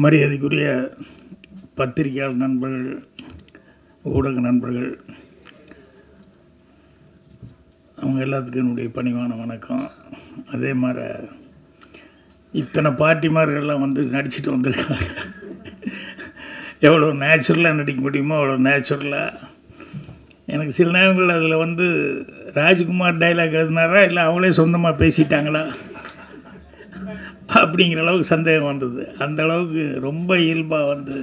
மரியாதைக்குரிய பத்திரிகையாளர் நண்பர்கள், ஊடக நண்பர்கள், அவங்க எல்லாத்துக்கும் என்னுடைய பணிவான வணக்கம். அதே மாதிரி இத்தனை பாட்டிமார்கள்லாம் வந்து நடிச்சுட்டு வந்திருக்காங்க. எவ்வளோ நேச்சுரலாக நடிக்க முடியுமோ அவ்வளோ நேச்சுரலாக. எனக்கு சில நேரங்கள் அதில் வந்து ராஜ்குமார் டைலாக் எழுதினாரா இல்லை அவங்களே சொந்தமாக பேசிட்டாங்களா அப்படிங்கிற அளவுக்கு சந்தேகம் வந்தது. அந்த அளவுக்கு ரொம்ப இயல்பாக வந்து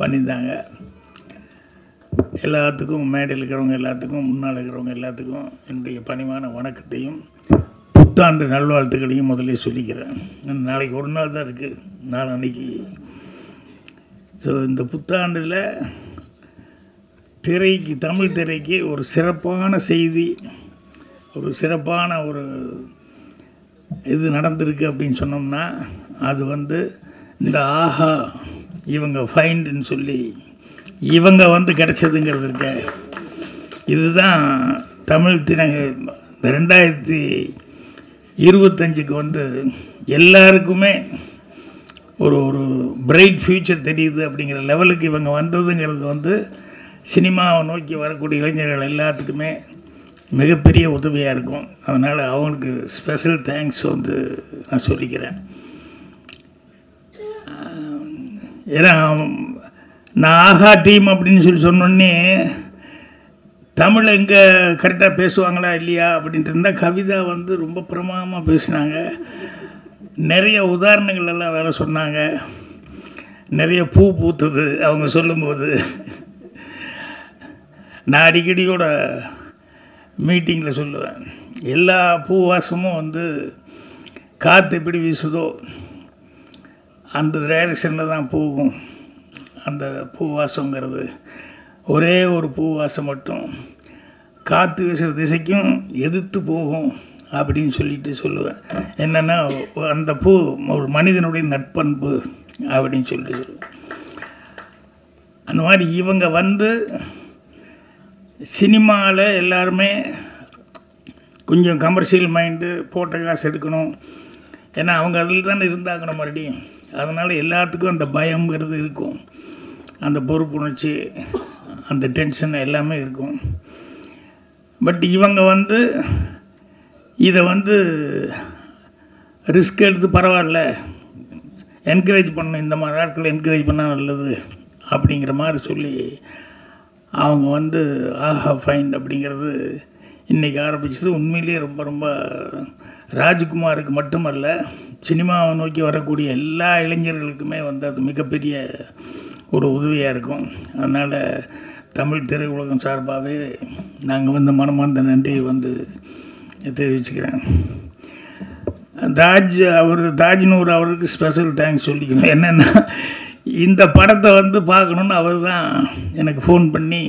பண்ணியிருந்தாங்க. எல்லாத்துக்கும் மேடையில் இருக்கிறவங்க எல்லாத்துக்கும், முன்னால் இருக்கிறவங்க எல்லாத்துக்கும் என்னுடைய பணிவான வணக்கத்தையும் புத்தாண்டு நல்வாழ்த்துக்களையும் முதலே சொல்லிக்கிறேன். நாளைக்கு ஒரு நாள் தான் இருக்குது, நாளன்னைக்கு. ஸோ இந்த புத்தாண்டில் திரைக்கு, தமிழ் திரைக்கு ஒரு சிறப்பான செய்தி, ஒரு சிறப்பான ஒரு இது நடந்திருக்கு அப்படின்னு சொன்னோம்னா அது வந்து இந்த ஆஹா இவங்க ஃபைண்டுன்னு சொல்லி இவங்க வந்து கிடச்சதுங்கிறது இருக்க. இதுதான் தமிழ் திரை 2025க்கு வந்து எல்லாருக்குமே ஒரு ஒரு பிரைட் ஃப்யூச்சர் தெரியுது அப்படிங்கிற லெவலுக்கு இவங்க வந்ததுங்கிறது வந்து சினிமாவை நோக்கி வரக்கூடிய இளைஞர்கள் எல்லாத்துக்குமே மிகப்பெரிய உதவியாக இருக்கும். அதனால் அவங்களுக்கு ஸ்பெஷல் தேங்க்ஸ் வந்து நான் சொல்லிக்கிறேன். ஏன்னா நான் ஆஹா டீம் அப்படின்னு சொல்லி சொன்னோடனே தமிழ் எங்கே கரெக்டாக பேசுவாங்களா இல்லையா அப்படின்ட்டு இருந்தால் கவிதா வந்து ரொம்ப பிரமாதமாக பேசினாங்க. நிறைய உதாரணங்கள் எல்லாம் வேறு சொன்னாங்க. நிறைய பூ பூத்துது அவங்க சொல்லும்போது. நான் அடிக்கடியோட மீட்டிங்கில் சொல்லுவேன், எல்லா பூவாசமும் வந்து காற்று எப்படி வீசுதோ அந்த டைரெக்ஷனில் தான் போகும். அந்த பூவாசங்கிறது ஒரே ஒரு பூவாசம் மட்டும் காற்று வீசுகிற திசைக்கும் எதிர்த்து போகும் அப்படின்னு சொல்லிட்டு சொல்லுவேன். என்னென்னா அந்த பூ ஒரு மனிதனுடைய நட்பண்பு அப்படின்னு சொல்லிட்டு சொல்லுவேன். அந்த மாதிரி இவங்க வந்து சினிமாவில் எல்லாருமே கொஞ்சம் கமர்ஷியல் மைண்டு, போட்ட காசு எடுக்கணும், ஏன்னா அவங்க அதில் தானே இருந்தாங்கணும் மறுபடியும். அதனால் எல்லாத்துக்கும் அந்த பயங்கிறது இருக்கும், அந்த பொறுப்புணர்ச்சி, அந்த டென்ஷன் எல்லாமே இருக்கும். பட் இவங்க வந்து இதை வந்து ரிஸ்க் எடுத்து பரவாயில்ல, என்கரேஜ் பண்ணணும், இந்த மாதிரி ஆட்களை என்கரேஜ் பண்ணால் நல்லது அப்படிங்கிற மாதிரி சொல்லி அவங்க வந்து ஆஹா ஃபைண்ட் அப்படிங்கிறது இன்றைக்கி ஆரம்பிச்சது. உண்மையிலேயே ரொம்ப ரொம்ப ராஜ்குமாருக்கு மட்டுமல்ல, சினிமாவை நோக்கி வரக்கூடிய எல்லா இளைஞர்களுக்குமே வந்து அது மிகப்பெரிய ஒரு உதவியாக இருக்கும். அதனால் தமிழ் திரையுலகம் சார்பாகவே நாங்கள் வந்து மனமார்ந்த நன்றியை வந்து தெரிவிச்சுக்கிறேன். தாஜ்னூர் அவருக்கு ஸ்பெஷல் தேங்க்ஸ் சொல்லிக்கணும். என்னென்னா இந்த படத்தை வந்து பார்க்கணுன்னு அவர் தான் எனக்கு ஃபோன் பண்ணி,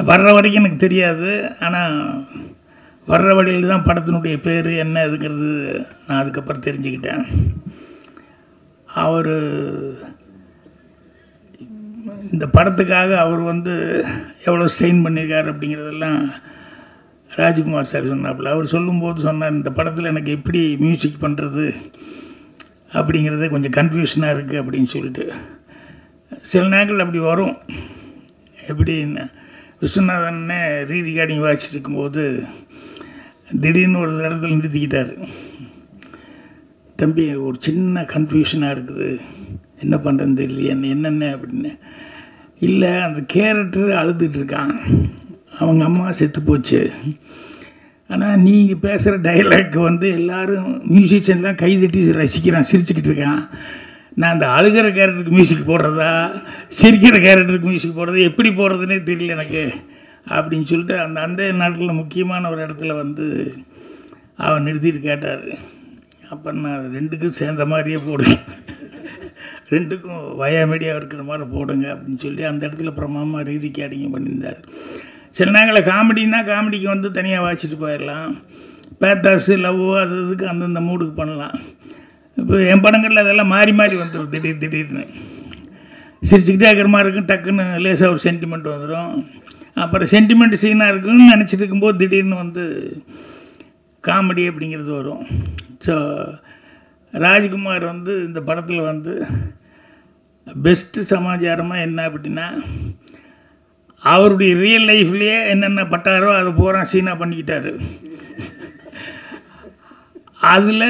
வர்ற வரைக்கும் எனக்கு தெரியாது, ஆனால் வர்ற வழியில் தான் படத்தினுடைய பேர் என்ன இதுங்கிறது நான் அதுக்கப்புறம் தெரிஞ்சுக்கிட்டேன். அவர் இந்த படத்துக்காக அவர் வந்து எவ்வளோ ஸ்ட்ரெயின் பண்ணியிருக்கார் அப்படிங்கிறதெல்லாம் ராஜ்குமார் சார் சொன்னாப்புல. அவர் சொல்லும்போது சொன்னார், இந்த படத்தில் எனக்கு எப்படி மியூசிக் பண்ணுறது அப்படிங்கிறதே கொஞ்சம் கன்ஃபியூஷனாக இருக்குது அப்படின்னு சொல்லிட்டு. சில நேரங்கள் அப்படி வரும். எப்படின்னு விஸ்வநாதன்னே ரீரிகார்டிங் வாட்சிட்டு இருக்கும்போது திடீர்னு ஒரு இடத்துல நிறுத்திக்கிட்டார். தம்பி ஒரு சின்ன கன்ஃபியூஷனாக இருக்குது, என்ன பண்ணுறதுன்னு தெரியலையே, என்னென்ன அப்படின்னு. இல்லை, அந்த கேரக்டர் அழுதுகிட்ருக்கான், அவங்க அம்மா செத்து போச்சு, ஆனால் நீங்கள் பேசுகிற டைலாக் வந்து எல்லோரும் மியூசிஷியன்லாம் கைதட்டி ரசிக்கிறான், சிரிச்சுக்கிட்டு இருக்கான். நான் அந்த அழுகிற கேரக்டருக்கு மியூசிக் போடுறதா, சிரிக்கிற கேரக்டருக்கு மியூசிக் போடுறதா, எப்படி போடுறதுனே தெரியல எனக்கு அப்படின்னு சொல்லிட்டு அந்த நாட்டில் முக்கியமான ஒரு இடத்துல வந்து அவன் நிறுத்திட்டு கேட்டார். அப்போ நான் ரெண்டுக்கும் சேர்ந்த மாதிரியே போடுங்க, ரெண்டுக்கும் வயாமீடியாக இருக்கிற மாதிரி போடுங்க அப்படின்னு சொல்லி அந்த இடத்துல பிரமாதமாக ரீரிகார்டிங் பண்ணியிருந்தார். சில நேரங்களில் காமெடிக்கு வந்து தனியாக வாசிச்சுட்டு போயிடலாம், பேத்தாஸு, லவ் அது இதுக்கு அந்தந்த மூடுக்கு பண்ணலாம். இப்போ என் படங்களில் அதெல்லாம் மாறி மாறி வந்துடும். திடீர்னு சிரிச்சுக்கிட்டே இருக்கிற மாதிரி இருக்கும், டக்குன்னு லேசாக ஒரு சென்டிமெண்ட் வந்துடும். அப்புறம் சென்டிமெண்ட் சீனாக இருக்குன்னு நினச்சிட்டு இருக்கும்போது திடீர்னு வந்து காமெடி அப்படிங்கிறது வரும். ஸோ ராஜ்குமார் வந்து இந்த படத்தில் வந்து பெஸ்ட்டு சமாச்சாரமாக என்ன அப்படின்னா, அவருடைய ரியல் லைஃப்லேயே என்னென்ன பட்டாரோ அதை பூரா சீனா பண்ணிக்கிட்டாரு. அதில்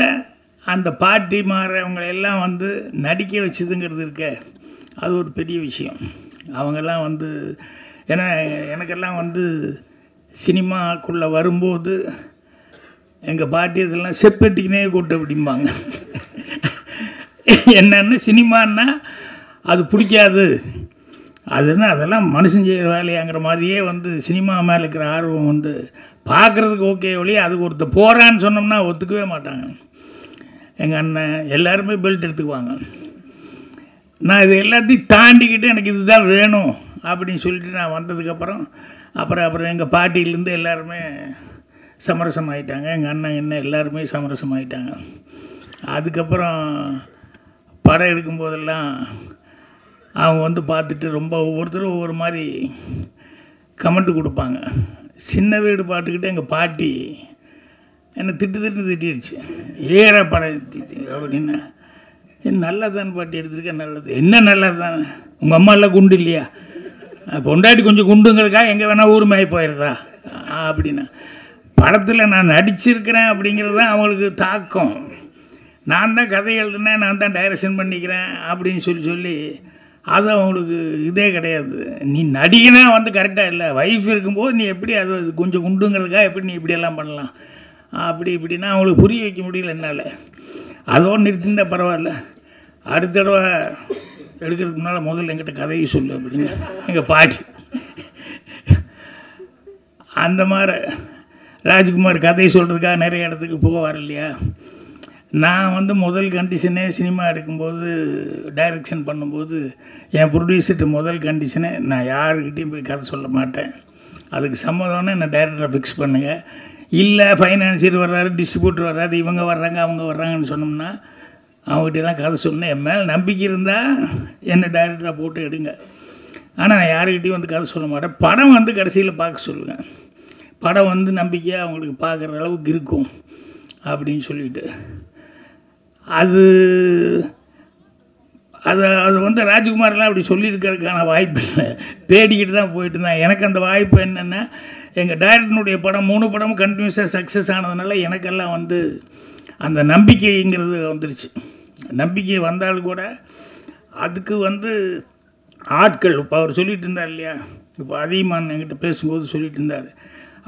அந்த பாட்டி அவங்களெல்லாம் வந்து நடிக்க வச்சதுங்கிறது இருக்க, அது ஒரு பெரிய விஷயம். அவங்கெல்லாம் வந்து ஏன்னா எனக்கெல்லாம் வந்து சினிமாக்குள்ளே வரும்போது எங்கள் பாட்டி இதெல்லாம் செப்பெட்டிக்கினே கூட்டு அப்படிம்பாங்க. என்னென்ன சினிமான்னா அது பிடிக்காது, அதுன்னா அதெல்லாம் மனுஷன் செய்கிற வேலையாங்கிற மாதிரியே வந்து சினிமா மேலே இருக்கிற ஆர்வம் வந்து பார்க்குறதுக்கு ஓகே ஒழிய அதுக்கு ஒருத்தர் போகிறான்னு சொன்னோம்னா ஒத்துக்கவே மாட்டாங்க. எங்கள் அண்ணன் எல்லாருமே பெல்ட் எடுத்துக்குவாங்க. நான் இது எல்லாத்தையும் தாண்டிக்கிட்டு எனக்கு இதுதான் வேணும் அப்படின்னு சொல்லிட்டு நான் வந்ததுக்கப்புறம் அப்புறம் எங்கள் பாட்டியிலேருந்து எல்லாருமே சமரசமாயிட்டாங்க. எங்கள் அண்ணன் என்ன எல்லாருமே சமரசமாயிட்டாங்க. அதுக்கப்புறம் படம் எடுக்கும்போதெல்லாம் அவங்க வந்து பார்த்துட்டு ரொம்ப ஒவ்வொருத்தரும் ஒவ்வொரு மாதிரி கமெண்ட்டு கொடுப்பாங்க. சின்ன வீடு பாட்டுக்கிட்டு எங்கள் பாட்டி என்னை திட்டிடுச்சு. ஏற படம் அப்படின்னா நல்லதான்னு பாட்டி எடுத்துருக்கேன். நல்லது என்ன நல்லது தானே, உங்கள் அம்மா எல்லாம் குண்டு இல்லையா, பொண்டாட்டி கொஞ்சம் குண்டுங்கிறதுக்கா எங்கே வேணால் ஊர் மேய போயிடுறா அப்படின்னா. படத்தில் நான் நடிச்சிருக்கிறேன் அப்படிங்கிறது தான் அவங்களுக்கு தாக்கம். நான் தான் கதை எழுதுனேன், நான் தான் டைரக்ஷன் பண்ணிக்கிறேன் அப்படின்னு சொல்லி அது அவங்களுக்கு இதே கிடையாது. நீ நடிகனா வந்து கரெக்டாக இல்லை, வைஃப் இருக்கும்போது நீ எப்படி அது கொஞ்சம் குண்டுங்கிறதுக்காக எப்படி நீ இப்படியெல்லாம் பண்ணலாம் இப்படின்னா அவங்களுக்கு புரிய வைக்க முடியல என்னால். அதோடு நிறுத்திருந்தா பரவாயில்ல, அடுத்த தடவை எடுக்கிறதுக்கு முன்னால் முதல்ல என்கிட்ட கதையை சொல்லு அப்படின்னு எங்கள் பாட்டி. அந்த மாதிரி ராஜ்குமார் கதையை சொல்கிறதுக்காக நிறைய இடத்துக்கு போவார் இல்லையா. நான் வந்து முதல் கண்டிஷனே சினிமா எடுக்கும்போது டைரக்ஷன் பண்ணும்போது என் ப்ரொடியூசர்கிட்ட முதல் கண்டிஷனே நான் யாருக்கிட்டையும் போய் கதை சொல்ல மாட்டேன், அதுக்கு சம்மதம்னு என்னை டைரக்டரை ஃபிக்ஸ் பண்ணுங்கள். இல்லை ஃபைனான்சியர் வர்றாரு, டிஸ்ட்ரிபியூட்டர் வர்றாரு, இவங்க வர்றாங்க அவங்க வர்றாங்கன்னு சொன்னோம்னா அவங்ககிட்டலாம் கதை சொன்னேன். என் மேலே நம்பிக்கை இருந்தால் என்னை டைரக்டராக போட்டு எடுங்க. ஆனால் நான் யாருக்கிட்டையும் வந்து கதை சொல்ல மாட்டேன். படம் வந்து கடைசியில் பார்க்க சொல்லுவேன், படம் வந்து நம்பிக்கையாக அவங்களுக்கு பார்க்குற அளவுக்கு இருக்கும் அப்படின்னு சொல்லிவிட்டு அது வந்து ராஜ்குமார்லாம் அப்படி சொல்லியிருக்கிறதுக்கான வாய்ப்பு இல்லை, தேடிக்கிட்டு தான் போயிட்டு இருந்தேன். எனக்கு அந்த வாய்ப்பு என்னென்னா, எங்கள் டைரக்டனுடைய படம் 3 படமும் கண்டினியூஸாக சக்ஸஸ் ஆனதுனால எனக்கெல்லாம் வந்து அந்த நம்பிக்கைங்கிறது வந்துருச்சு. நம்பிக்கை வந்தாலும் கூட அதுக்கு வந்து ஆட்கள், இப்போ அவர் சொல்லிகிட்டு இருந்தார் இல்லையா, இப்போ அதிகமான என்கிட்ட பேசும்போது சொல்லிகிட்டு இருந்தார்,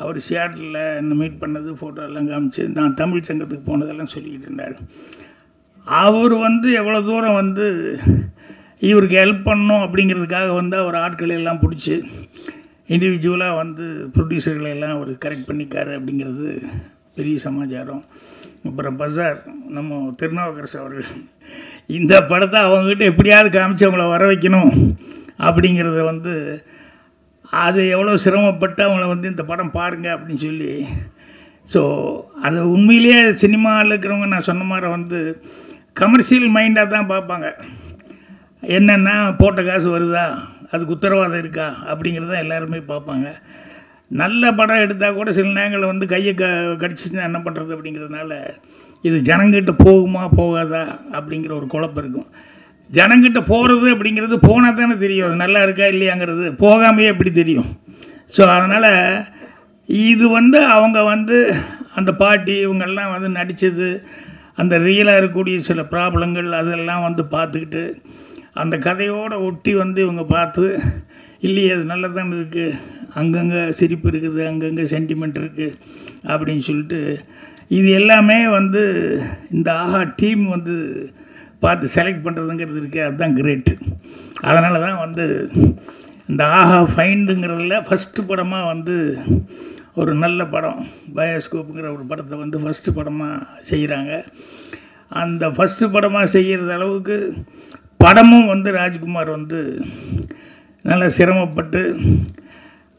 அவர் சியாட்டில் என்ன மீட் பண்ணது ஃபோட்டோலாம் காமிச்சு நான் தமிழ் சங்கத்துக்கு போனதெல்லாம் சொல்லிக்கிட்டு இருந்தார். அவர் வந்து எவ்வளோ தூரம் வந்து இவருக்கு ஹெல்ப் பண்ணணும் அப்படிங்கிறதுக்காக வந்து அவர் ஆட்களை எல்லாம் பிடிச்சி இண்டிவிஜுவலாக வந்து ப்ரொடியூசர்களை எல்லாம் அவர் கரெக்ட் பண்ணிக்காரு அப்படிங்கிறது பெரிய சமாச்சாரம். அப்புறம் பஜார் நம்ம திருநாவுக்கரசு அவர்கள் இந்த படத்தை அவங்ககிட்ட எப்படியாவது காமிச்சு அவங்கள வர வைக்கணும் அப்படிங்கிறத வந்து அது எவ்வளோ சிரமப்பட்டு அவங்கள வந்து இந்த படம் பாருங்கள் அப்படின்னு சொல்லி. ஸோ அது உண்மையிலேயே சினிமாவில் இருக்கிறவங்க நான் சொன்ன மாதிரி வந்து கமர்ஷியல் மைண்டாக தான் பார்ப்பாங்க. என்னென்னா போட்ட காசு வருதா, அதுக்கு உத்தரவாதம் இருக்கா அப்படிங்கிறத எல்லாருமே பார்ப்பாங்க. நல்ல படம் எடுத்தால் கூட சில நேரங்களில் வந்து கையை கடிச்சிச்சுன்னா என்ன பண்ணுறது அப்படிங்கிறதுனால இது ஜனங்கிட்ட போகுமா போகாதா அப்படிங்கிற ஒரு குழப்பம் இருக்கும். ஜனங்கிட்ட போகிறது அப்படிங்கிறது போனால் தானே தெரியும் அது நல்லா இருக்கா இல்லையாங்கிறது, போகாமையே எப்படி தெரியும். ஸோ அதனால் இது வந்து அவங்க வந்து அந்த பாட்டி இவங்கெல்லாம் வந்து நடித்தது, அந்த ரியலாக இருக்கக்கூடிய சில ப்ராப்ளங்கள் அதெல்லாம் வந்து பார்த்துக்கிட்டு அந்த கதையோடு ஒட்டி வந்து இவங்க பார்த்து இல்லையே அது நல்லதானே இருக்குது, அங்கங்கே சிரிப்பு இருக்குது, அங்கங்கே சென்டிமெண்ட் இருக்குது அப்படின்னு சொல்லிட்டு இது எல்லாமே வந்து இந்த ஆஹா டீம் வந்து பார்த்து செலக்ட் பண்ணுறதுங்கிறது இருக்குது. அதுதான் கிரேட்டு. அதனால தான் வந்து இந்த ஆஹா ஃபைண்டுங்கிறதுல ஃபஸ்ட்டு படமாக வந்து ஒரு நல்ல படம் பயோஸ்கோப்புங்கிற ஒரு படத்தை வந்து ஃபஸ்ட்டு படமாக செய்கிறாங்க. அந்த ஃபஸ்ட்டு படமாக செய்கிறது அளவுக்கு படமும் வந்து ராஜ்குமார் வந்து நல்லா சிரமப்பட்டு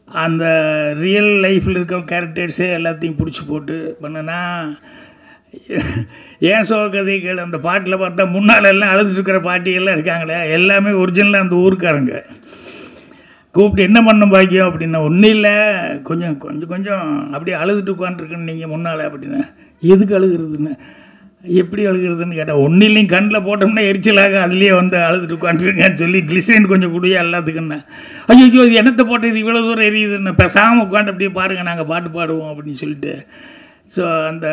அந்த ரியல் லைஃப்பில் இருக்கிற கேரக்டர்ஸே எல்லாத்தையும் பிடிச்சி போட்டு பண்ணனா. ஏன் சோகதைகள் அந்த பாட்டில் பார்த்தா முன்னால் எல்லாம் அழுதுட்டுருக்கிற பாட்டியெல்லாம் இருக்காங்களே, எல்லாமே ஒரிஜினலாக அந்த ஊருக்காரங்க. கூப்பிட்டு என்ன பண்ண பாக்கியம் அப்படின்னா, ஒன்றும் இல்லை கொஞ்சம் அப்படியே அழுதுட்டு உட்காந்துருக்குன்னு நீங்கள் முன்னால் அப்படின்னா, எதுக்கு அழுகிறதுன்னு, எப்படி அழுகிறதுன்னு கேட்டால், ஒன்றும் இல்லைங்க, கண்ணில் போட்டோம்னா எரிச்சலாக அதுலேயே வந்து அழுதுட்டு உட்காந்துருங்கன்னு சொல்லி கிளிசரின் கொஞ்சம் குடியா எல்லாத்துக்குன்னு. ஐயோ இது என்னத்தை போட்டு இது இவ்வளோ தூரம் எரியுதுன்னு, பேசாமல் உட்காந்து அப்படியே பாருங்கள் நாங்கள் பாட்டு பாடுவோம் அப்படின்னு சொல்லிட்டு. ஸோ அந்த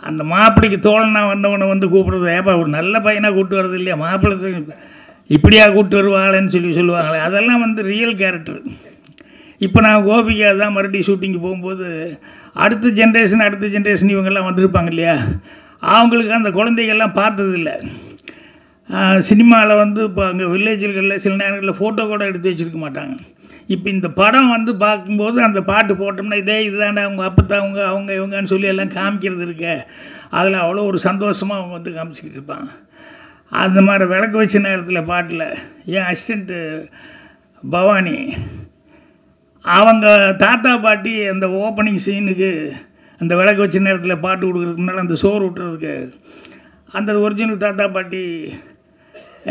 அந்த மாப்பிள்ளைக்கு தோழனா வந்தவனை வந்து கூப்பிடுறது, ஏப்பா ஒரு நல்ல பையனாக கூப்பிட்டு வர்றது இல்லையா, மாப்பிள்ளை இப்படியா கூப்பிட்டு வருவாங்களேன்னு சொல்லுவாங்களே, அதெல்லாம் வந்து ரியல் கேரக்டர். இப்போ நான் கோபிகா தான் மறுபடியும் ஷூட்டிங்கு போகும்போது அடுத்த ஜென்ரேஷன் இவங்கெல்லாம் வந்திருப்பாங்க இல்லையா, அவங்களுக்கு அந்த குழந்தைகள்லாம் பார்த்ததில்ல. சினிமாவில் வந்து இப்போ அங்கே வில்லேஜுகளில் சில நேரங்களில் ஃபோட்டோ கூட எடுத்து வச்சுருக்க மாட்டாங்க. இப்போ இந்த படம் வந்து பார்க்கும்போது அந்த பாட்டு போட்டோம்னா இதுதாண்டா அவங்க அப்பத்தா அவங்க இவங்கன்னு சொல்லி எல்லாம் காமிக்கிறது இருக்க, அதில் அவ்வளோ ஒரு சந்தோஷமாக அவங்க வந்து காமிச்சிக்கிட்டு இருப்பாங்க. அந்த மாதிரி விளக்கு வச்ச நேரத்தில் பாட்டில் என் அசிஸ்டண்ட்டு பவானி அவங்க தாத்தா பாட்டி அந்த ஓப்பனிங் சீனுக்கு அந்த விளக்கு வச்ச நேரத்தில் பாட்டு கொடுக்குறதுக்கு முன்னால் அந்த சோறு விட்டுறதுக்கு அந்த ஒரிஜினல் தாத்தா பாட்டி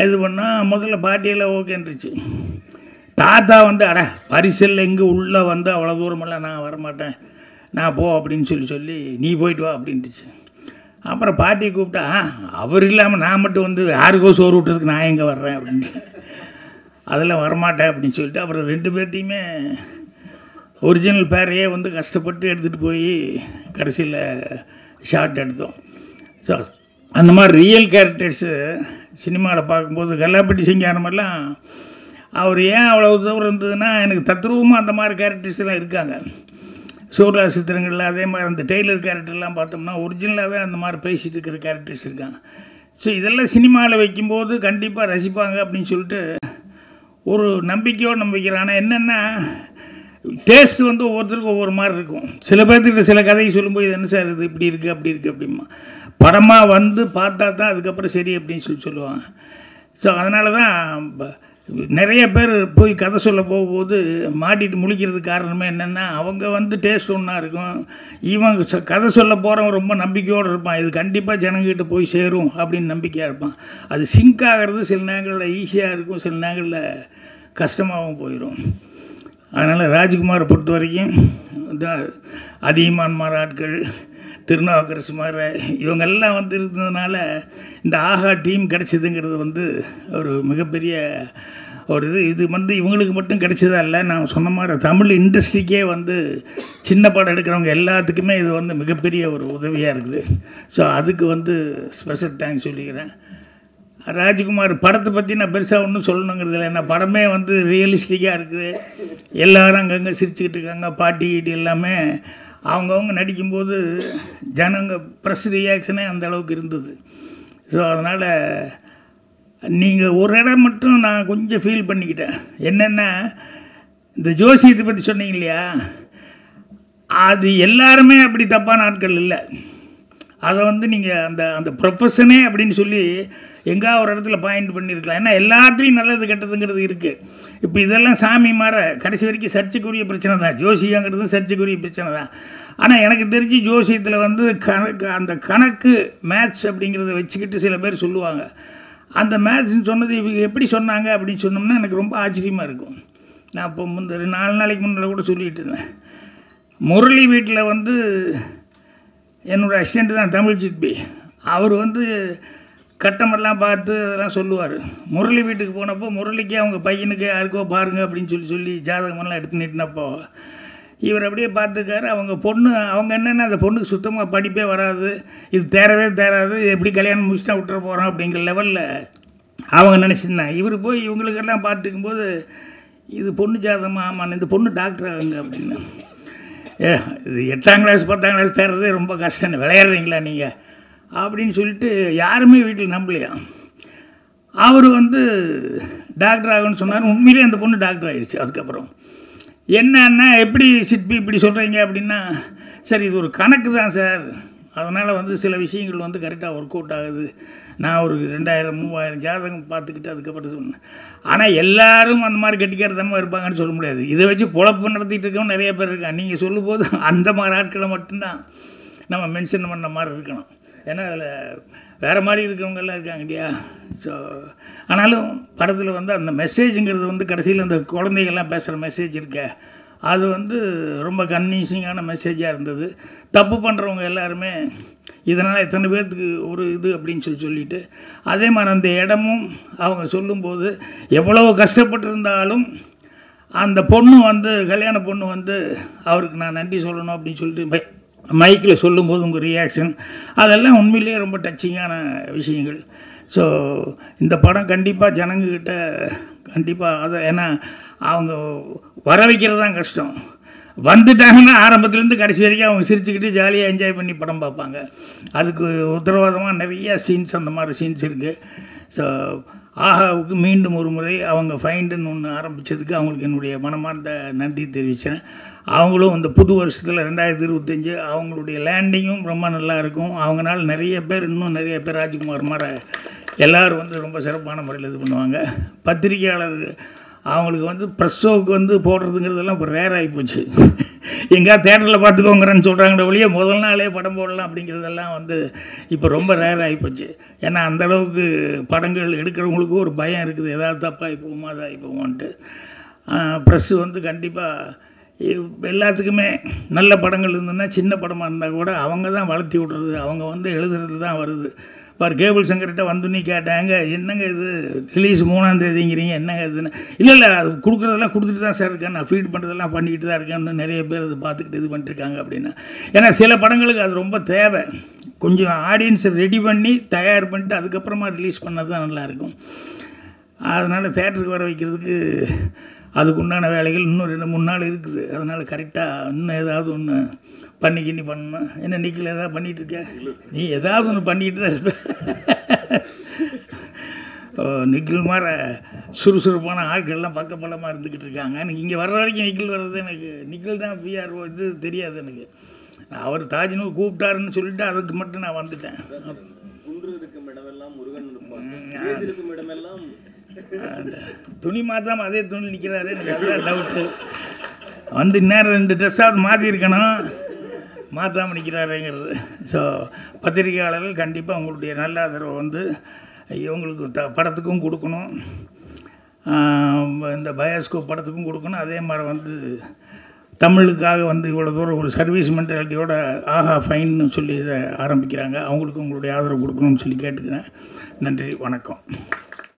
இது பண்ணால் முதல்ல பாட்டியெல்லாம் ஓகேன்றுச்சு. தாத்தா வந்து அட பரிசலில் எங்கே உள்ளே வந்து அவ்வளோ தூரமெல்லாம் நான் வரமாட்டேன், நான் போ அப்படின்னு சொல்லி நீ போயிட்டு வா அப்படின்ட்டுச்சு. அப்புறம் பாட்டியை கூப்பிட்டா, அவர் இல்லாமல் நான் மட்டும் வந்து யாருக்கோ சோறு விட்டுறதுக்கு நான் எங்கே வர்றேன் அப்படின்னு, அதெல்லாம் வரமாட்டேன் அப்படின்னு சொல்லிட்டு அப்புறம் 2 பேர்த்தையுமே ஒரிஜினல் பேரையே வந்து கஷ்டப்பட்டு எடுத்துகிட்டு போய் கடைசியில் ஷார்ட் எடுத்தோம். ஸோ அந்த மாதிரி ரியல் கேரக்டர்ஸு சினிமாவில் பார்க்கும்போது கல்லாப்பட்டி சிங்காரமெல்லாம் அவர் ஏன் அவ்வளோ தூரம் இருந்ததுன்னா, எனக்கு தத்ரூபமாக அந்த மாதிரி கேரக்டர்ஸ்லாம் இருக்காங்க. சூர்யா சித்திரங்களில் அதே மாதிரி அந்த டெய்லர் கேரக்டர்லாம் பார்த்தோம்னா ஒரிஜினலாகவே அந்த மாதிரி பேசிகிட்டு இருக்கிற கேரக்டர்ஸ் இருக்காங்க. ஸோ இதெல்லாம் சினிமாவில் வைக்கும்போது கண்டிப்பாக ரசிப்பாங்க அப்படின்னு சொல்லிட்டு ஒரு நம்பிக்கையோடு நம்பிக்கிறேன். ஆனால் என்னென்னா டேஸ்ட்டு வந்து ஒவ்வொருத்தருக்கும் ஒவ்வொரு மாதிரி இருக்கும். சில பேர்த்துக்கிட்ட சில கதையை சொல்லும்போது இது என்ன சார் இது இப்படி இருக்குது அப்படி இருக்குது அப்படிமா, படமாக வந்து பார்த்தா தான் அதுக்கப்புறம் சரி அப்படின்னு சொல்லுவாங்க. ஸோ அதனால தான் நிறைய பேர் போய் கதை சொல்ல போகும்போது மாட்டிட்டு முழிக்கிறதுக்கு காரணமே என்னென்னா, அவங்க வந்து டேஸ்ட் ஒன்றா இருக்கும், இவங்க கதை சொல்ல போகிறவங்க ரொம்ப நம்பிக்கையோடு இருப்பான், இது கண்டிப்பாக ஜனங்கிட்ட போய் சேரும் அப்படின்னு நம்பிக்கையாக இருப்பான். அது சிங்க் ஆகிறது சில நேரங்களில் ஈஸியாக இருக்கும், சில நேரங்களில் கஷ்டமாகவும் போயிடும். அதனால் ராஜ்குமாரை பொறுத்த வரைக்கும் அதிகமான மாதிரி ஆட்கள், திருநாவுக்கரசு மாதிரி இவங்கெல்லாம் வந்து இருந்ததுனால இந்த ஆஹா டீம் கிடச்சிதுங்கிறது வந்து ஒரு மிகப்பெரிய ஒரு இது வந்து இவங்களுக்கு மட்டும் கிடைச்சதா இல்லை, நான் சொன்ன மாதிரி தமிழ் இண்டஸ்ட்ரிக்கே வந்து சின்ன படம் எடுக்கிறவங்க எல்லாத்துக்குமே இது வந்து மிகப்பெரிய ஒரு உதவியாக இருக்குது. ஸோ அதுக்கு வந்து ஸ்பெஷல் தேங்க்ஸ் சொல்லிக்கிறேன். ராஜ்குமார் படத்தை பற்றி நான் பெருசாக ஒன்றும் சொல்லணுங்கிறது இல்லை, ஏன்னா படமே வந்து ரியலிஸ்டிக்காக இருக்குது, எல்லோரும் அங்கங்கே சிரிச்சுக்கிட்டு இருக்காங்க, பாட்டி கீட்டி எல்லாமே அவங்கவுங்க நடிக்கும்போது ஜனங்க ப்ரெஸ் ரியாக்ஷனே அந்த அளவுக்கு இருந்தது. ஸோ அதனால் நீங்கள் ஒரு இடம் மட்டும் நான் கொஞ்சம் ஃபீல் பண்ணிக்கிட்டேன், என்னென்னா இந்த ஜோசியத்தை பற்றி சொன்னீங்க இல்லையா, அது எல்லாருமே அப்படி தப்பான ஆட்கள் இல்லை. அதை வந்து நீங்கள் அந்த அந்த ப்ரொஃபஷனே அப்படின்னு சொல்லி எங்கேயா ஒரு இடத்துல பாயிண்ட் பண்ணியிருக்கலாம். ஏன்னா எல்லாத்தையும் நல்லது கெட்டதுங்கிறது இருக்குது. இப்போ இதெல்லாம் சாமி மாற கடைசி வரைக்கும் சர்ச்சைக்குரிய பிரச்சனை தான், ஜோசியங்கிறது சர்ச்சைக்குரிய பிரச்சனை தான். ஆனால் எனக்கு தெரிஞ்சு ஜோசியத்தில் வந்து அந்த கணக்கு மேத்ஸ் அப்படிங்கிறத வச்சுக்கிட்டு சில பேர் சொல்லுவாங்க. அந்த மேத்ஸ்ன்னு சொன்னது இவங்க எப்படி சொன்னாங்க அப்படின்னு சொன்னோம்னா எனக்கு ரொம்ப ஆச்சரியமாக இருக்கும். நான் இப்போ 4 நாளைக்கு முன்னால் கூட சொல்லிகிட்டு இருந்தேன். முரளி வீட்டில் வந்து என்னோடய அசிஸ்டண்ட்டு தான் தமிழ் சிற்பி, அவர் வந்து கட்டமெல்லாம் பார்த்து அதெல்லாம் சொல்லுவார். முரளி வீட்டுக்கு போனப்போ முரளிக்கு அவங்க பையனுக்கு யாருக்கோ பாருங்கள் அப்படின்னு சொல்லி ஜாதகமெல்லாம் எடுத்து நிட்டினப்போ இவர் அப்படியே பார்த்துக்காரு. அவங்க என்னென்னா அந்த பொண்ணுக்கு சுத்தமாக படிப்பே வராது, இது தேராது, எப்படி கல்யாணம் முடிச்சுட்டா விட்டுற போகிறோம் அப்படிங்கிற லெவலில் அவங்க நினச்சிருந்தாங்க. இவர் போய் இவங்களுக்கெல்லாம் பார்த்துக்கும்போது இது பொண்ணு ஜாதகமாக, ஆமாம் இந்த பொண்ணு டாக்டர் ஆகுங்க அப்படின்னு. இது 8ஆம் கிளாஸ் 10ஆம் கிளாஸ் தேர்றதே ரொம்ப கஷ்டம், விளையாடுறீங்களா நீங்கள் அப்படின்னு சொல்லிட்டு யாருமே வீட்டில் நம்பலையா. அவர் வந்து டாக்டர் ஆகுன்னு சொன்னார். உண்மையிலே அந்த பொண்ணு டாக்டர் ஆகிடுச்சு. அதுக்கப்புறம் என்னன்னா எப்படி சிற்பி இப்படி சொல்கிறீங்க அப்படின்னா, சார் இது ஒரு கணக்கு தான் சார், அதனால் வந்து சில விஷயங்கள் வந்து கரெக்டாக ஒர்க் அவுட் ஆகுது. நான் ஒரு 2000-3000 ஜாதகம் பார்த்துக்கிட்டு அதுக்கப்புறம் சொன்னேன். ஆனால் எல்லோரும் அந்த மாதிரி கெட்டிக்காரத்தனமாக இருப்பாங்கன்னு சொல்ல முடியாது. இதை வச்சு பொழப்பு நடத்திட்டு இருக்கவங்க நிறைய பேர் இருக்காங்க. நீங்கள் சொல்லும்போது அந்த மாதிரி ஆட்களை மட்டும்தான் நம்ம மென்ஷன் பண்ண மாதிரி இருக்கணும். ஏன்னா அதில் வேறு மாதிரி இருக்கிறவங்கெல்லாம் இருக்காங்க இல்லையா. ஸோ ஆனாலும் படத்தில் வந்து அந்த மெசேஜுங்கிறது வந்து கடைசியில் அந்த குழந்தைகள்லாம் பேசுகிற மெசேஜ் இருக்க, அது வந்து ரொம்ப கன்வின்சிங்கான மெசேஜாக இருந்தது. தப்பு பண்ணுறவங்க எல்லாருமே இதனால் எத்தனை பேர்த்துக்கு ஒரு இது அப்படின்னு சொல்லிட்டு அதே மாதிரி அந்த இடமும் அவங்க சொல்லும்போது எவ்வளோ கஷ்டப்பட்டிருந்தாலும் அந்த பொண்ணு வந்து கல்யாண பொண்ணு வந்து அவருக்கு நான் நன்றி சொல்லணும் அப்படின்னு சொல்லிட்டு மைக்கில் சொல்லும்போது உங்கள் ரியாக்ஷன் அதெல்லாம் உண்மையிலேயே ரொம்ப டச்சிங்கான விஷயங்கள். ஸோ இந்த படம் கண்டிப்பாக ஜனங்கக்கிட்ட கண்டிப்பாக அதை ஏன்னா அவங்க வர வைக்கிறது தான் கஷ்டம். வந்துட்டாங்கன்னா ஆரம்பத்துலேருந்து கடைசி வரைக்கும் அவங்க சிரிச்சுக்கிட்டு ஜாலியாக என்ஜாய் பண்ணி படம் பார்ப்பாங்க. அதுக்கு உத்தரவாதமாக நிறையா சீன்ஸ் அந்த மாதிரி சீன்ஸ் இருக்குது. ஸோ ஆஹாவுக்கு மீண்டும் ஒரு முறை அவங்க ஃபைண்டுன்னு ஒன்று ஆரம்பித்ததுக்கு அவங்களுக்கு என்னுடைய மனமார்ந்த நன்றி தெரிவித்தேன். அவங்களும் இந்த புது வருஷத்தில் 2025 அவங்களுடைய லேண்டிங்கும் ரொம்ப நல்லா இருக்கும். அவங்களால நிறைய பேர் இன்னும் நிறைய பேர் ராஜ்குமார் மாதிரி எல்லோரும் வந்து ரொம்ப சிறப்பான முறையில் இது பண்ணுவாங்க. பத்திரிகையாளர் அவங்களுக்கு வந்து ப்ரெஸ் ஷோவுக்கு வந்து போடுறதுங்கிறதெல்லாம் இப்போ ரேர் ஆகிப்போச்சு. எங்கேயா தேட்டரில் பார்த்துக்கோங்கிறேன்னு சொல்கிறாங்களே ஒழிய முதல் நாளே படம் போடலாம் அப்படிங்கிறதெல்லாம் வந்து இப்போ ரொம்ப ரேர் ஆகிப்போச்சு. ஏன்னா அந்தளவுக்கு படங்கள் எடுக்கிறவங்களுக்கும் ஒரு பயம் இருக்குது, எதாவது தப்பாக போகுமா அதாகி போகுமான்ட்டு. ப்ரெஸ்ஸு வந்து கண்டிப்பாக எல்லாத்துக்குமே நல்ல படங்கள் இருந்ததுன்னா சின்ன படமாக இருந்தால் கூட அவங்க தான் வளர்த்தி விட்றது, அவங்க வந்து எழுதுறது தான் வருது. பார் கேபிள் சங்கர்கிட்ட வந்துன்னு கேட்டாங்க, என்னங்க இது ரிலீஸ் 3ஆம் தேதிங்கிறீங்க, என்னங்க இதுன்னு. இல்லை அது கொடுக்குறதெல்லாம் கொடுத்துட்டு தான் சார் இருக்கேன், நான் ஃபீட் பண்ணுறதெல்லாம் பண்ணிக்கிட்டு தான் இருக்கேன்னு நிறைய பேர் அது பார்த்துக்கிட்டு இது பண்ணிட்டுருக்காங்க அப்படின்னா. ஏன்னா சில படங்களுக்கு அது ரொம்ப தேவை, கொஞ்சம் ஆடியன்ஸை ரெடி பண்ணி தயார் பண்ணிட்டு அதுக்கப்புறமா ரிலீஸ் பண்ணது தான் நல்லாயிருக்கும். அதனால் தேட்டருக்கு வர வைக்கிறதுக்கு அதுக்குண்டான வேலைகள் இன்னும் 2-3 நாள் இருக்குது. அதனால் கரெக்டாக இன்னும் ஏதாவது ஒன்று பண்ணிக்கிண்ணி பண்ணணும். என்ன நிக்கில் ஏதாவது பண்ணிகிட்ருக்க? நீ ஏதாவது ஒன்று பண்ணிக்கிட்டு தான் இருப்ப. நிக்கில் மாதிரி சுறுசுறுப்பான ஆட்கள்லாம் பக்கப்பலமாக இருந்துக்கிட்டு இருக்காங்க. எனக்கு இங்கே வர்ற வரைக்கும் நிக்கில் வர்றது எனக்கு நிக்கில் தான் பிஆர்ஓ இது தெரியாது எனக்கு. அவர் தாஜ்னூர் கூப்பிட்டாருன்னு சொல்லிட்டு அதுக்கு மட்டும் நான் வந்துட்டேன். துணி மாற்றாமல் அதே துணி நிற்கிறாரு, எனக்கு அதுதான் டவுட்டு. வந்து இந்நேரம் 2 ட்ரெஸ்ஸாவது மாற்றிருக்கணும், மாற்றாமல் நிற்கிறாருங்கிறது. ஸோ பத்திரிகையாளர்கள் கண்டிப்பாக உங்களுடைய நல்ல ஆதரவை வந்து இவங்களுக்கு படத்துக்கும் கொடுக்கணும், இந்த பயோஸ்கோப் படத்துக்கும் கொடுக்கணும். அதே மாதிரி வந்து தமிழுக்காக வந்து இவ்வளோ தூரம் ஒரு சர்வீஸ் மென்டாலிட்டியோட ஆஹா ஃபைன்னு சொல்லி இதை ஆரம்பிக்கிறாங்க, அவங்களுக்கு உங்களுடைய ஆதரவு கொடுக்கணும்னு சொல்லி கேட்டுக்கிறேன். நன்றி, வணக்கம்.